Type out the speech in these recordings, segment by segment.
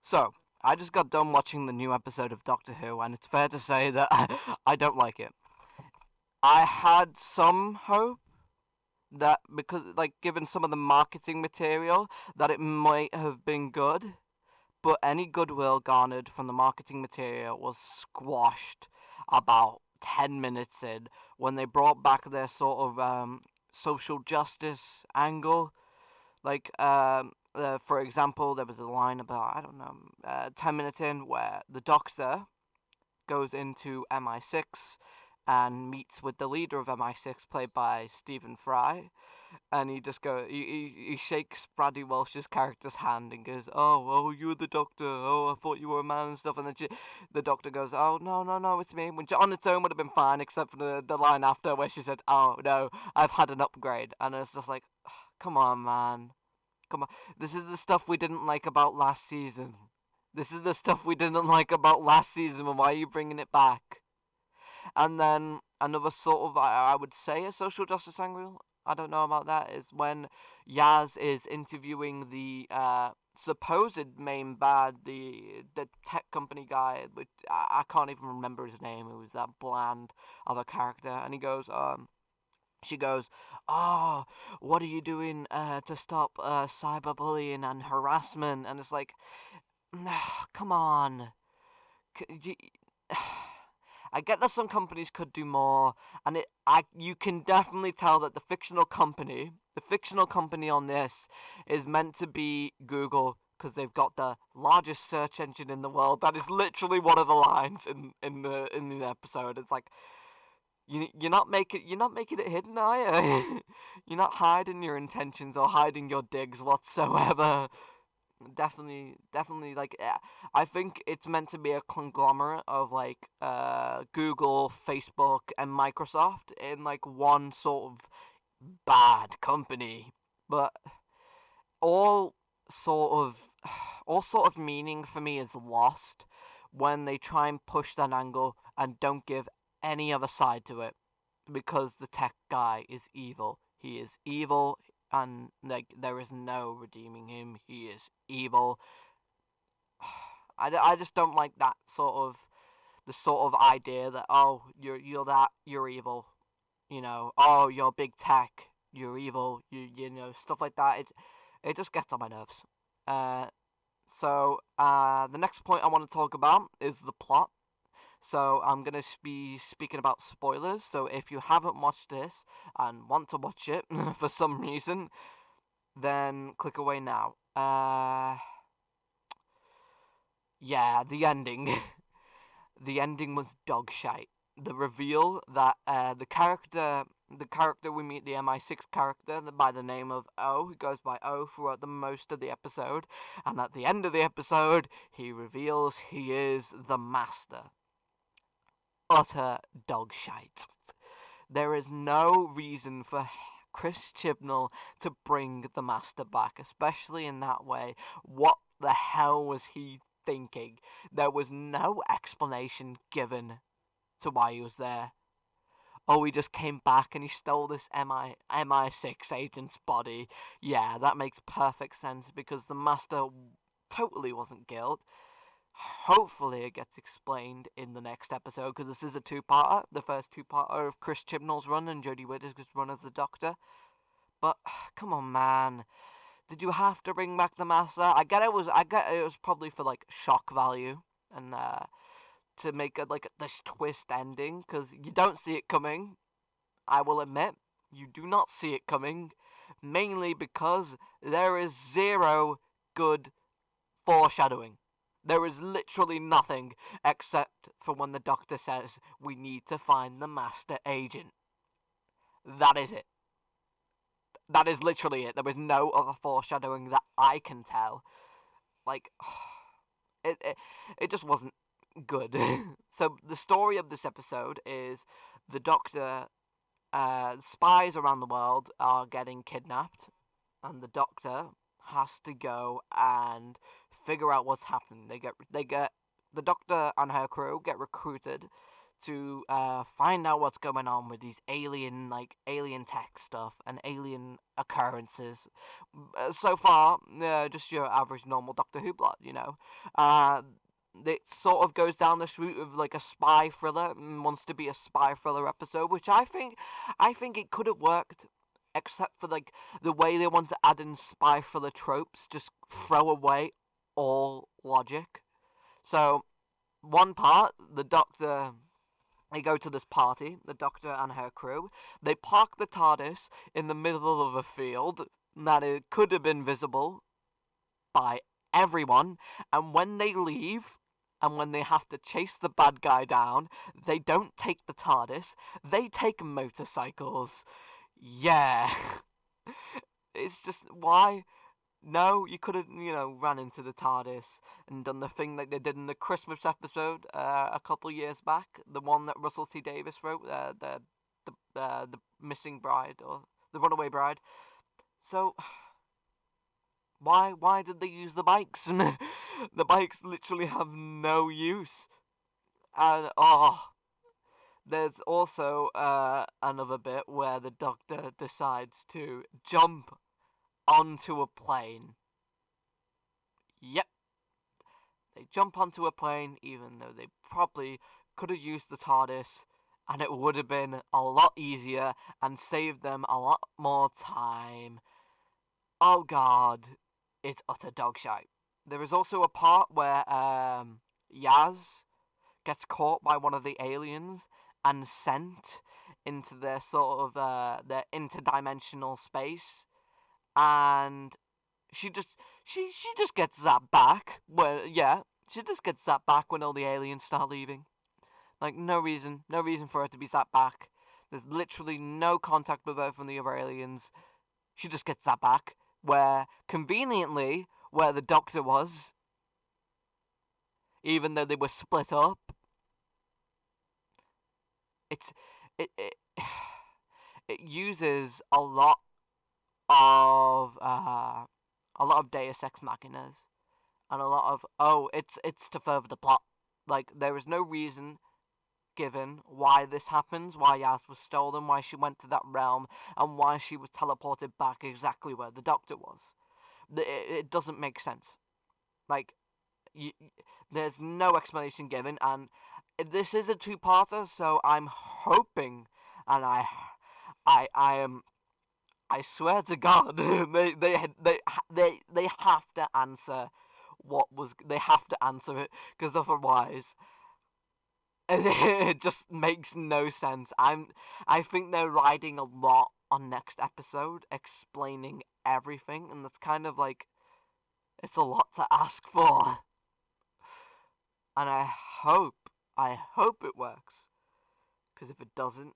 So, I just got done watching the new episode of Doctor Who, and it's fair to say that I don't like it. I had some hope that because, like, given some of the marketing material, that it might have been good, but any goodwill garnered from the marketing material was squashed about 10 minutes in when they brought back their sort of social justice angle. For example, there was a line about, I don't know, 10 minutes in where the Doctor goes into MI6 and meets with the leader of MI6, played by Stephen Fry, and he shakes Bradley Walsh's character's hand and goes, "Oh, you're the Doctor. Oh, I thought you were a man and stuff." And then the Doctor goes, "Oh, no, no, no, it's me." Which on its own would have been fine, except for the line after where she said, "Oh no, I've had an upgrade," and it's just like, come on, man. Come on. This is the stuff we didn't like about last season. This is the stuff we didn't like about last season, and why are you bringing it back? And then another sort of, I would say, a social justice angle, I don't know about that, is when Yaz is interviewing the supposed main bad, the tech company guy, which I can't even remember his name, who was that bland of a character, and she goes, "Oh, what are you doing to stop cyberbullying and harassment?" And it's like, come on. I get that some companies could do more, and you can definitely tell that the fictional company on this, is meant to be Google because they've got the largest search engine in the world. That is literally one of the lines in the episode. It's like, you're not making it hidden, are you? You're not hiding your intentions or hiding your digs whatsoever. Definitely, like, I think it's meant to be a conglomerate of, like, Google, Facebook, and Microsoft in, like, one sort of bad company, but all sort of all sort of meaning for me is lost when they try and push that angle and don't give any other side to it, because the tech guy is evil. He is evil, and, like, there is no redeeming him. He is evil. I just don't like that sort of the sort of idea that, oh, you're evil, oh, you're big tech, you're evil, stuff like that. It just gets on my nerves. Uh, the next point I want to talk about is the plot. So I'm gonna be speaking about spoilers. So if you haven't watched this and want to watch it for some reason, then click away now. Yeah, the ending. The ending was dog shite. The reveal that the character we meet, the MI6 character by the name of O, who goes by O throughout the most of the episode, and at the end of the episode, he reveals he is the Master. Utter dog shite. There is no reason for Chris Chibnall to bring the Master back, especially in that way. What the hell was he thinking? There was no explanation given to why he was there. Oh, he just came back and he stole this MI6 agent's body. Yeah, that makes perfect sense because the Master totally wasn't guilt. Hopefully, it gets explained in the next episode because this is a two-parter. The first two-parter of Chris Chibnall's run and Jodie Whittaker's run as the Doctor. But come on, man, did you have to bring back the Master? I get it was probably for, like, shock value and to make it like this twist ending because you don't see it coming. I will admit, you do not see it coming, mainly because there is zero good foreshadowing. There is literally nothing except for when the Doctor says, "We need to find the Master Agent." That is it. That is literally it. There is no other foreshadowing that I can tell. Like, it just wasn't good. So the story of this episode is the Doctor, spies around the world are getting kidnapped, and the Doctor has to go and figure out what's happening. The Doctor and her crew get recruited to find out what's going on with these alien tech stuff and alien occurrences. So far, just your average normal Doctor Who plot, you know. Uh, it sort of goes down this route of like a spy thriller, and wants to be a spy thriller episode, which I think it could have worked, except for like the way they want to add in spy thriller tropes, just throw away all logic. So one part, the Doctor, they go to this party, the Doctor and her crew. They park the TARDIS in the middle of a field that it could have been visible by everyone, and when they leave, and when they have to chase the bad guy down, they don't take the TARDIS, they take motorcycles. Yeah. It's just, why? No, you could have, ran into the TARDIS and done the thing like they did in the Christmas episode a couple years back, the one that Russell T Davies wrote, the missing bride or the runaway bride. So why did they use the bikes? The bikes literally have no use. And there's also another bit where the Doctor decides to jump onto a plane. Yep, they jump onto a plane, even though they probably could have used the TARDIS, and it would have been a lot easier and saved them a lot more time. Oh god, it's utter dogshite. There is also a part where Yaz gets caught by one of the aliens and sent into their sort of their interdimensional space, and she just she just gets zapped back. Well, yeah, she just gets zapped back when all the aliens start leaving. Like no reason for her to be zapped back. There's literally no contact with her from the other aliens. She just gets zapped back. Where conveniently, where the Doctor was, even though they were split up, it's it it uses of uh, a lot of Deus Ex Machinas and a lot of it's to further the plot. Like there is no reason given why this happens, why Yaz was stolen, why she went to that realm, and why she was teleported back exactly where the Doctor was. It doesn't make sense. Like, there's no explanation given, and this is a two-parter, so I'm hoping, and I am. I swear to God, they have to answer what was. They have to answer it, because otherwise, it just makes no sense. I think they're riding a lot on next episode, explaining everything, and that's kind of like it's a lot to ask for. And I hope it works, because if it doesn't,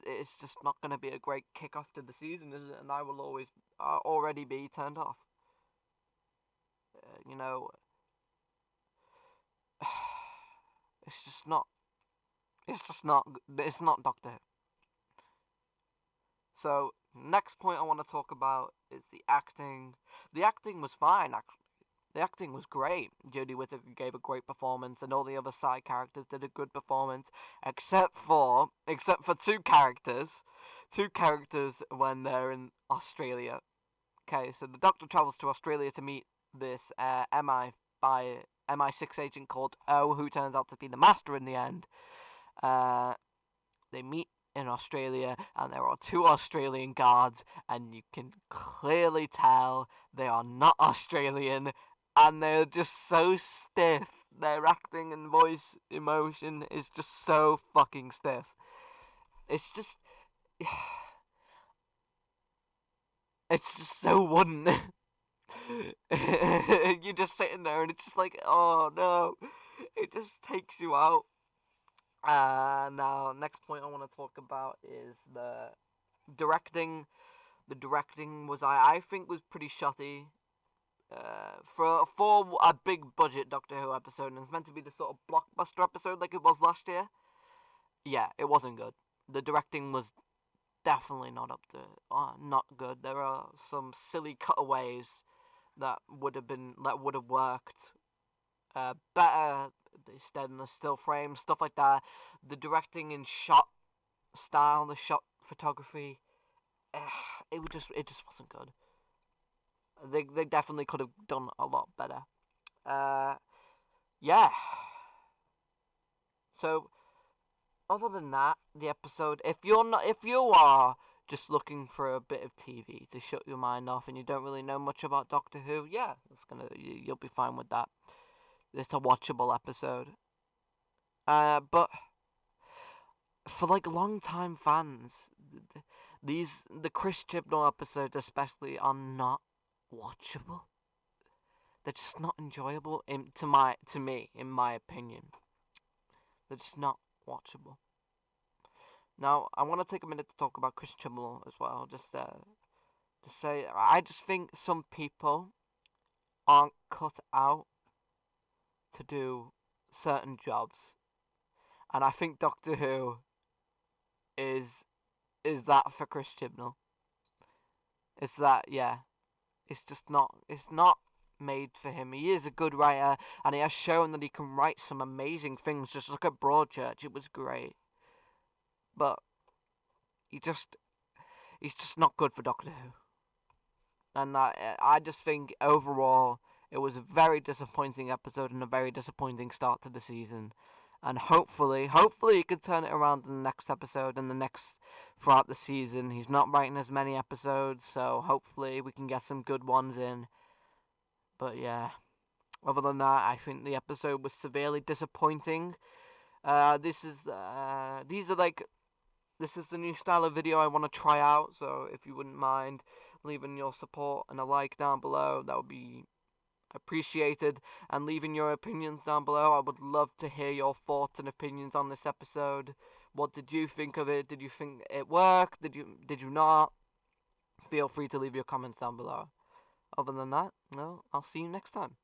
it's just not going to be a great kickoff to the season, is it? And I will always already be turned off. You know, it's just not. It's just not. It's not Doctor Who. So next point I want to talk about is the acting. The acting was fine, actually. The acting was great. Jodie Whittaker gave a great performance, and all the other side characters did a good performance, except for two characters when they're in Australia. Okay, so the Doctor travels to Australia to meet this MI6 agent called O, who turns out to be the Master in the end. They meet in Australia, and there are two Australian guards, and you can clearly tell they are not Australian, and they're just so stiff. Their acting and voice emotion is just so fucking stiff. It's just. It's just so wooden. You're just sitting there, and it's just like, oh no. It just takes you out. Now, next point I want to talk about is the directing. The directing I think was pretty shoddy. For a big budget Doctor Who episode, and it's meant to be the sort of blockbuster episode like it was last year. Yeah, it wasn't good. The directing was definitely not good. There are some silly cutaways that would have worked better instead in the still frame, stuff like that. The directing and shot style, the shot photography, it just wasn't good. They definitely could have done a lot better. Uh, yeah. So other than that, the episode, if you are just looking for a bit of TV to shut your mind off and you don't really know much about Doctor Who, yeah, you'll be fine with that. It's a watchable episode. But for like long-time fans, the Chris Chibnall episodes especially are not watchable. They're just not enjoyable to me, in my opinion. They're just not watchable. Now, I want to take a minute to talk about Chris Chibnall as well. Just to say, I just think some people aren't cut out to do certain jobs, and I think Doctor Who is is that for Chris Chibnall. It's that, yeah. It's just not. It's not made for him. He is a good writer, and he has shown that he can write some amazing things. Just look at Broadchurch; it was great, but he just he's just not good for Doctor Who. And I just think overall it was a very disappointing episode and a very disappointing start to the season. And hopefully he could turn it around in the next episode and the next throughout the season. He's not writing as many episodes, so hopefully we can get some good ones in. But yeah, other than that, I think the episode was severely disappointing. These are like this is the new style of video I want to try out. So if you wouldn't mind leaving your support and a like down below, that would be appreciated. And leaving your opinions down below. I would love to hear your thoughts and opinions on this episode. What did you think of it? Did you think it worked? Did you not? Feel free to leave your comments down below. Other than that, no, I'll see you next time.